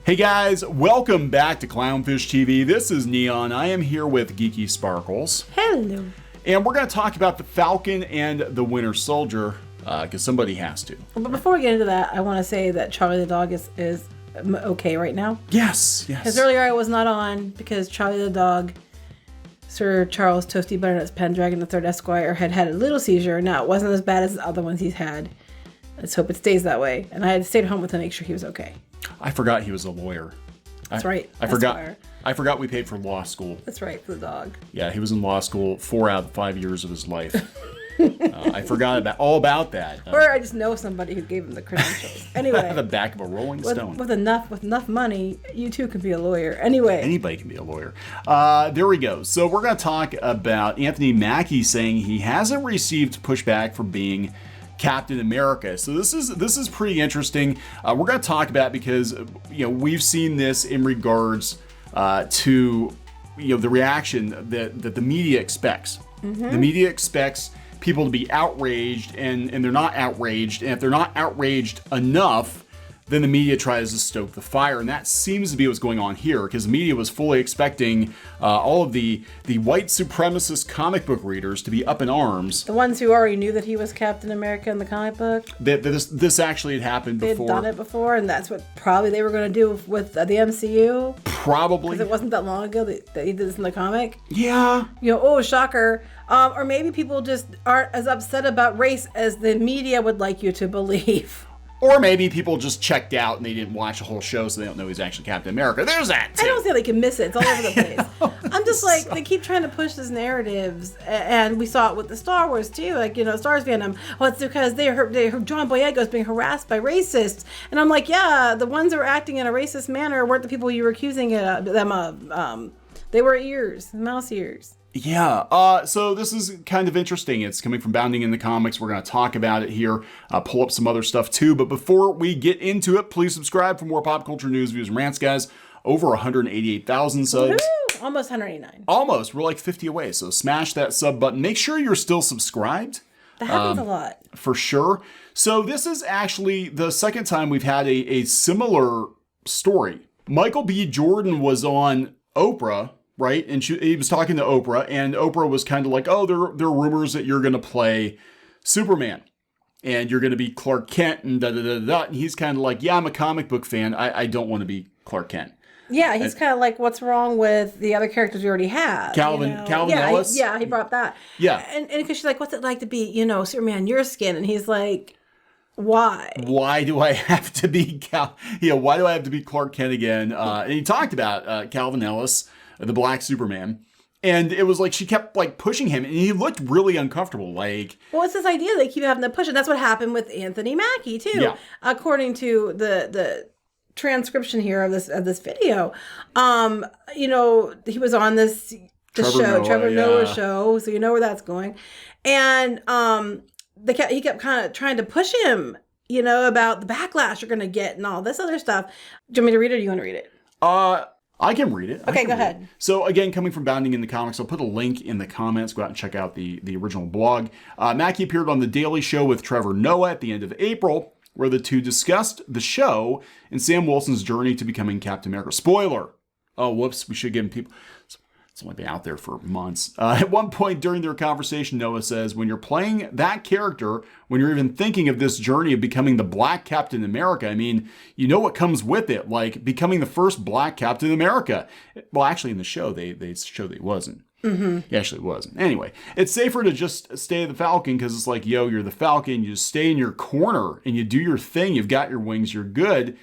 Hey guys, welcome back to Clownfish TV. This is Kneon. I am here with Geeky Sparkles. Hello. And we're going to talk about the Falcon and the Winter Soldier, because somebody has to. But before we get into that, I want to say that Charlie the dog is okay right now. Yes. Because earlier I was not on because Charlie the dog, Sir Charles Toasty Butternut's Pendragon III Esquire, had a little seizure. Now, it wasn't as bad as the other ones he's had. Let's hope it stays that way. And I had to stay at home with him to make sure he was okay. I forgot he was a lawyer. That's right. I forgot we paid for law school. That's right, for the dog. Yeah, he was in law school 4 out of the 5 years of his life. I forgot all about that. Or I just know somebody who gave him the credentials. Anyway. The back of a Rolling Stone. With enough money, you too can be a lawyer. Anyway. Anybody can be a lawyer. There we go. So we're going to talk about Anthony Mackie saying he hasn't received pushback for being Captain America. So this is pretty interesting. We're going to talk about it because we've seen this in regards to the reaction that the media expects. Mm-hmm. The media expects people to be outraged, and they're not outraged. And if they're not outraged enough, then the media tries to stoke the fire, and that seems to be what's going on here, because the media was fully expecting all of the white supremacist comic book readers to be up in arms. The ones who already knew that he was Captain America in the comic book. This actually had happened before. They had done it before, and that's what probably they were going to do with the MCU. Probably. Because it wasn't that long ago that he did this in the comic. Yeah. Oh, shocker. Or maybe people just aren't as upset about race as the media would like you to believe. Or maybe people just checked out and they didn't watch the whole show, so they don't know he's actually Captain America. There's that, too. I don't see how they can miss it. It's all over the place. I'm just like, they keep trying to push these narratives, and we saw it with the Star Wars, too. Like, Star Wars fandom. Well, it's because they heard John Boyega's being harassed by racists. And I'm like, yeah, the ones that were acting in a racist manner weren't the people you were accusing them of. They were mouse ears. Yeah, so this is kind of interesting. It's coming from Bounding in the Comics. We're going to talk about it here, pull up some other stuff too. But before we get into it, please subscribe for more pop culture news, views, and rants, guys. Over 188,000 subs. Woo-hoo! Almost 189. Almost. We're like 50 away. So smash that sub button. Make sure you're still subscribed. That happens a lot. For sure. So this is actually the second time we've had a similar story. Michael B. Jordan was on Oprah, right? And he was talking to Oprah, and Oprah was kind of like, oh, there are rumors that you're going to play Superman, and you're going to be Clark Kent, and da-da-da-da. And he's kind of like, yeah, I'm a comic book fan. I don't want to be Clark Kent. Yeah, he's kind of like, what's wrong with the other characters we already have? Calvin Ellis? He brought that. Yeah. And because she's like, what's it like to be, Superman, your skin? And he's like, why? Why do I have to be why do I have to be Clark Kent again? And he talked about Calvin Ellis, the Black Superman, and it was like she kept like pushing him, and he looked really uncomfortable. Like, well, it's this idea they keep having to push, and that's what happened with Anthony Mackie too. Yeah. According to the transcription here of this video, he was on Trevor Noah show, so you know where that's going, and he kept kind of trying to push him, about the backlash you're going to get and all this other stuff. Do you want me to read it, or do you want to read it? I can read it. Okay, go ahead. So again, coming from Bounding in the Comics, I'll put a link in the comments. Go out and check out the original blog. Mackie appeared on The Daily Show with Trevor Noah at the end of April, where the two discussed the show and Sam Wilson's journey to becoming Captain America. Spoiler! Oh, whoops, we should give people... It's only been out there for months. At one point during their conversation, Noah says, when you're playing that character, when you're even thinking of this journey of becoming the Black Captain America, I mean, you know what comes with it, like becoming the first Black Captain America. Well, actually, in the show, they showed that he wasn't. Mm-hmm. He actually wasn't. Anyway, it's safer to just stay the Falcon because it's like, you're the Falcon. You just stay in your corner and you do your thing. You've got your wings. You're good.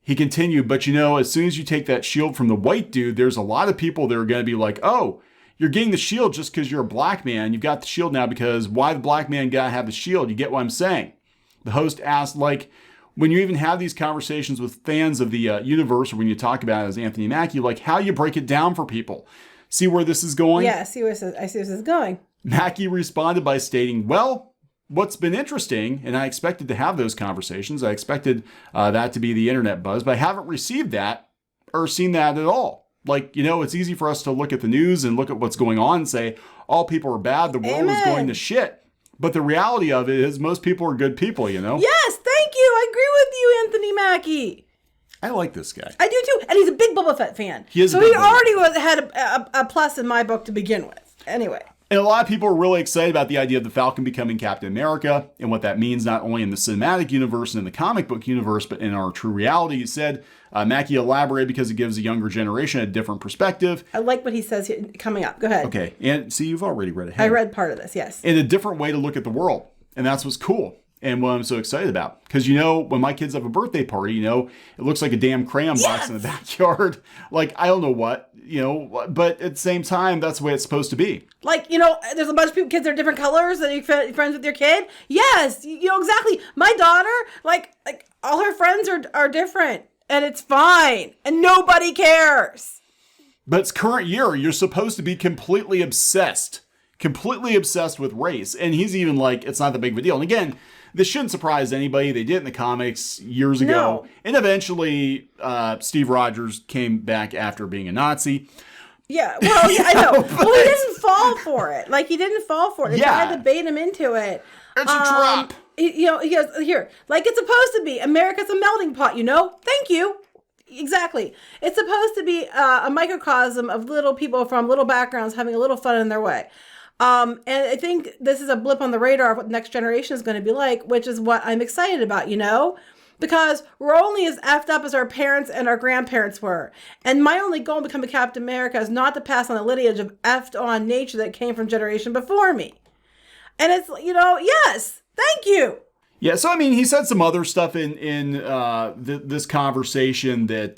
He continued, but as soon as you take that shield from the white dude, there's a lot of people that are going to be like, oh, you're getting the shield just because you're a black man. You've got the shield now because why the black man got to have the shield? You get what I'm saying? The host asked, like, when you even have these conversations with fans of the universe, or when you talk about it as Anthony Mackie, like how you break it down for people. See where this is going? Yeah, I see where this is going. Mackie responded by stating, well, what's been interesting, and I expected to have those conversations, I expected that to be the internet buzz, but I haven't received that or seen that at all. Like, it's easy for us to look at the news and look at what's going on and say, all people are bad, the world is going to shit. But the reality of it is most people are good people, Yes, thank you. I agree with you, Anthony Mackie. I like this guy. I do too, and he's a big Boba Fett fan. He already had a plus in my book to begin with. Anyway. And a lot of people are really excited about the idea of the Falcon becoming Captain America and what that means not only in the cinematic universe and in the comic book universe, but in our true reality. He said, Mackie elaborated because it gives a younger generation a different perspective. I like what he says here, coming up. Go ahead. Okay. And see, you've already read ahead. I read part of this, yes. And a different way to look at the world. And that's what's cool. And what I'm so excited about. Because, when my kids have a birthday party, it looks like a damn crayon box in the backyard. Like, I don't know what, but at the same time, that's the way it's supposed to be. Like, there's a bunch of kids that are different colors that you're friends with your kid. Yes, exactly. My daughter, like all her friends are different. And it's fine. And nobody cares. But it's current year. You're supposed to be completely obsessed with race. And he's even like, it's not that big of a deal. And again, this shouldn't surprise anybody. They did it in the comics years ago. No. And eventually, Steve Rogers came back after being a Nazi. Yeah, well, yeah, I know. Well, he didn't fall for it. Like, he didn't fall for it. They tried to bait him into it. It's a trap. He goes, here, like it's supposed to be. America's a melting pot, Thank you. Exactly. It's supposed to be a microcosm of little people from little backgrounds having a little fun in their way. And I think this is a blip on the radar of what the next generation is going to be like, which is what I'm excited about, because we're only as effed up as our parents and our grandparents were. And my only goal in becoming Captain America is not to pass on the lineage of effed on nature that came from generation before me. And it's, yes, thank you. Yeah, so he said some other stuff in this conversation that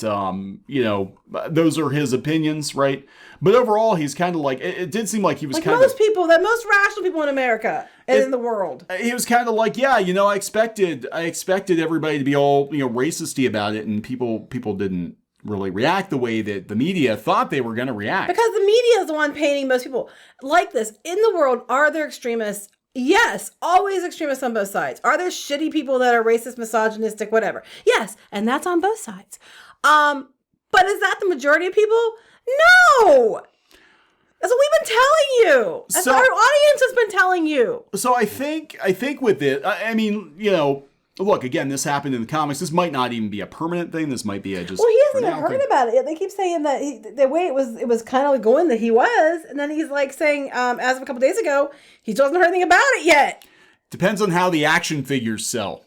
those are his opinions, right? But overall, he's kind of like it did seem like he was like kind most of people, that most rational people in America and in the world. He was kind of like, yeah, I expected everybody to be all racisty about it, and people didn't really react the way that the media thought they were going to react. Because the media is the one painting most people like this. In the world, are there extremists? Yes, always extremists on both sides. Are there shitty people that are racist, misogynistic, whatever? Yes, and that's on both sides. But is that the majority of people? No! That's what we've been telling you. That's what our audience has been telling you. So I think with it, look, again, this happened in the comics. This might not even be a permanent thing. This might be a just. Well, he hasn't even heard about it. They keep saying that the way it was kind of going that he was, and then he's like saying, as of a couple days ago, he still hasn't heard anything about it yet. Depends on how the action figures sell.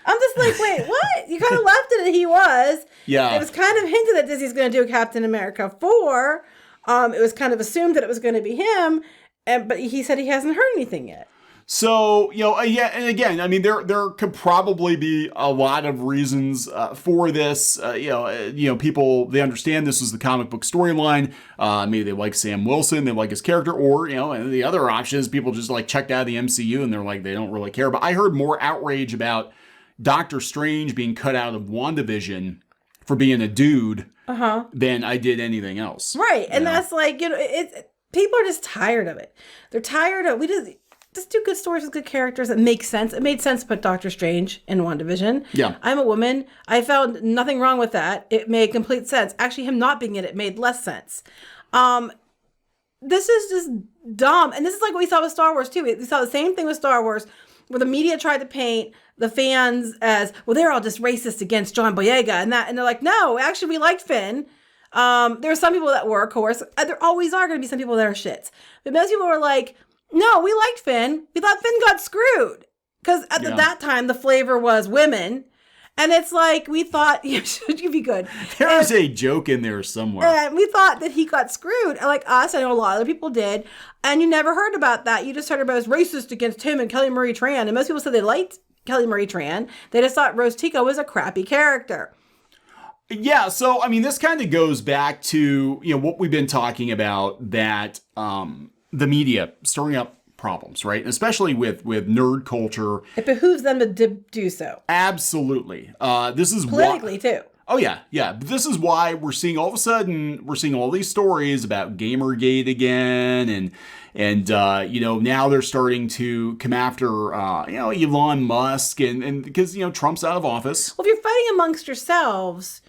I'm just like, wait, what? You kind of left it at he was. Yeah. It was kind of hinted that Disney's going to do Captain America 4. It was kind of assumed that it was going to be him, but he said he hasn't heard anything yet. So, yeah, and again, there could probably be a lot of reasons for this. People, they understand this is the comic book storyline. Maybe they like Sam Wilson, they like his character, or, and the other option is people just like checked out of the MCU and they're like, they don't really care. But I heard more outrage about Doctor Strange being cut out of WandaVision for being a dude than I did anything else. Right. And that's like, people are just tired of it. They're tired of, just do good stories with good characters that make sense. It made sense to put Doctor Strange in WandaVision. Yeah. I'm a woman. I found nothing wrong with that. It made complete sense. Actually, him not being in it made less sense. This is just dumb. And this is like what we saw with Star Wars, too. We saw the same thing with Star Wars, where the media tried to paint the fans as, well, they're all just racist against John Boyega and they're like, no, actually, we liked Finn. There are some people that were, of course. There always are going to be some people that are shits. But most people were like, no, we liked Finn. We thought Finn got screwed. Because at that time, the flavor was women. And it's like, we thought, should you be good? There's a joke in there somewhere. And we thought that he got screwed. Like us, I know a lot of other people did. And you never heard about that. You just heard about it as racist against him and Kelly Marie Tran. And most people said they liked Kelly Marie Tran. They just thought Rose Tico was a crappy character. Yeah, so, this kind of goes back to, what we've been talking about, that the media stirring up problems, right? And especially with nerd culture. It behooves them to do so. Absolutely. This is politically too. Oh yeah. But this is why we're seeing all these stories about Gamergate again, and now they're starting to come after Elon Musk and because Trump's out of office. Well, if you're fighting amongst yourselves,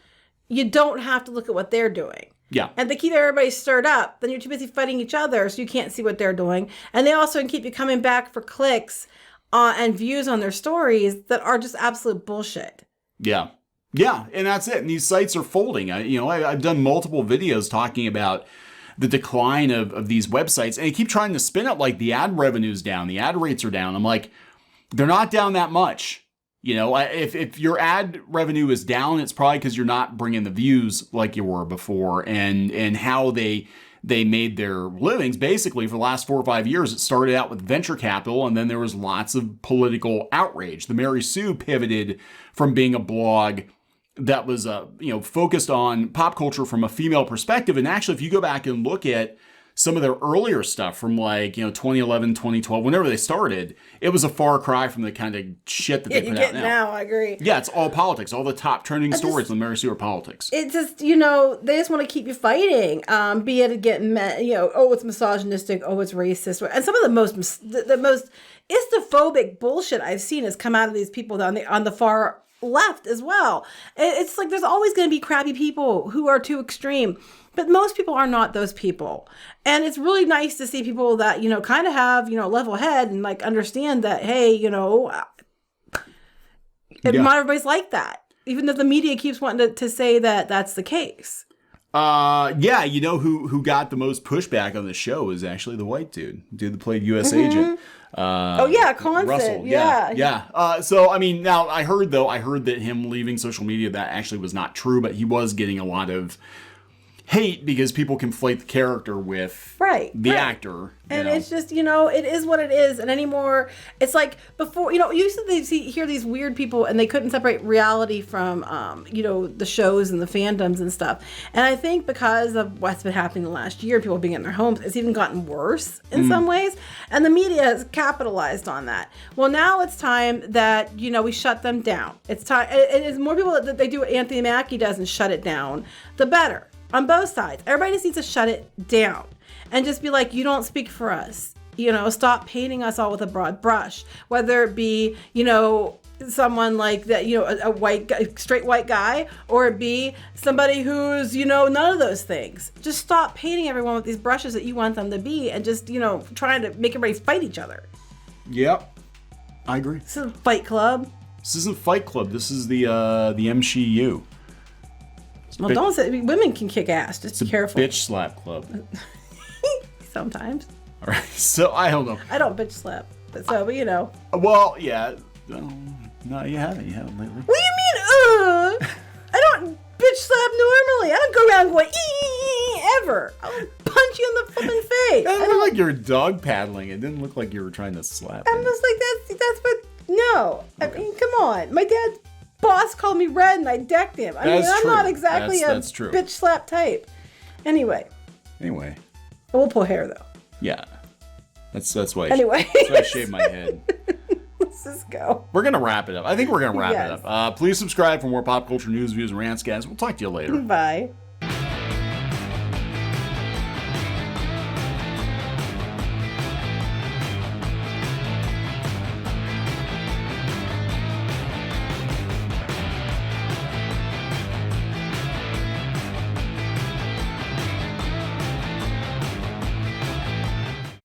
you don't have to look at what they're doing. Yeah. And they keep everybody stirred up. Then you're too busy fighting each other, so you can't see what they're doing. And they also can keep you coming back for clicks and views on their stories that are just absolute bullshit. Yeah. Yeah, and that's it. And these sites are folding. I've done multiple videos talking about the decline of these websites, and they keep trying to spin it like the ad revenue's down, the ad rates are down. I'm like, they're not down that much. If your ad revenue is down, it's probably because you're not bringing the views like you were before, and how they made their livings. Basically, for the last 4 or 5 years, it started out with venture capital, and then there was lots of political outrage. The Mary Sue pivoted from being a blog that was focused on pop culture from a female perspective. And actually, if you go back and look at some of their earlier stuff from 2011, 2012, whenever they started, it was a far cry from the kind of shit that they put out now. I agree. Yeah, it's all politics. All the top trending stories on Mary Sue are politics. It's just, they just want to keep you fighting. Be it getting, it's misogynistic, it's racist. And some of the most istophobic bullshit I've seen has come out of these people on the far left as well. It's like there's always going to be crappy people who are too extreme, but most people are not those people. And it's really nice to see people that kind of have level head and understand that, hey, not everybody's like that, even though the media keeps wanting to say that that's the case. Who got the most pushback on the show is actually the white dude that played U.S. agent. Constant. Russell. Yeah. So, now I heard that him leaving social media, that actually was not true, but he was getting a lot of hate because people conflate the character with the actor. And it's just, it is what it is. And anymore, it's like before, you used to hear these weird people and they couldn't separate reality from, the shows and the fandoms and stuff. And I think because of what's been happening the last year, people being in their homes, it's even gotten worse in some ways. And the media has capitalized on that. Well, now it's time that, we shut them down. It's time. It is more people that they do what Anthony Mackie does and shut it down, the better. On both sides. Everybody just needs to shut it down and just be like, you don't speak for us. Stop painting us all with a broad brush, whether it be, someone like that, a white guy, straight white guy, or it be somebody who's, none of those things. Just stop painting everyone with these brushes that you want them to be and just, trying to make everybody fight each other. Yep. I agree. This is Fight Club. This isn't Fight Club. This is the MCU. Well, don't say women can kick ass. Just be careful. Bitch slap club. Sometimes. All right. So I don't know. I don't bitch slap, but Well, yeah. No, you haven't. You haven't lately. What do you mean? I don't bitch slap normally. I don't go around going ever. I'll punch you in the flipping face. It didn't look like you were dog paddling. It didn't look like you were trying to slap. I'm just like that's what. No, okay. Come on. My dad's boss called me red and I decked him. I'm not exactly a bitch slap type. Anyway. We'll pull hair though. Yeah. That's why. Anyway. That's why I shaved my head. Let's just go. We're gonna wrap it up. I think we're gonna wrap it up. Please subscribe for more pop culture news, views, and rants, guys. We'll talk to you later. Bye.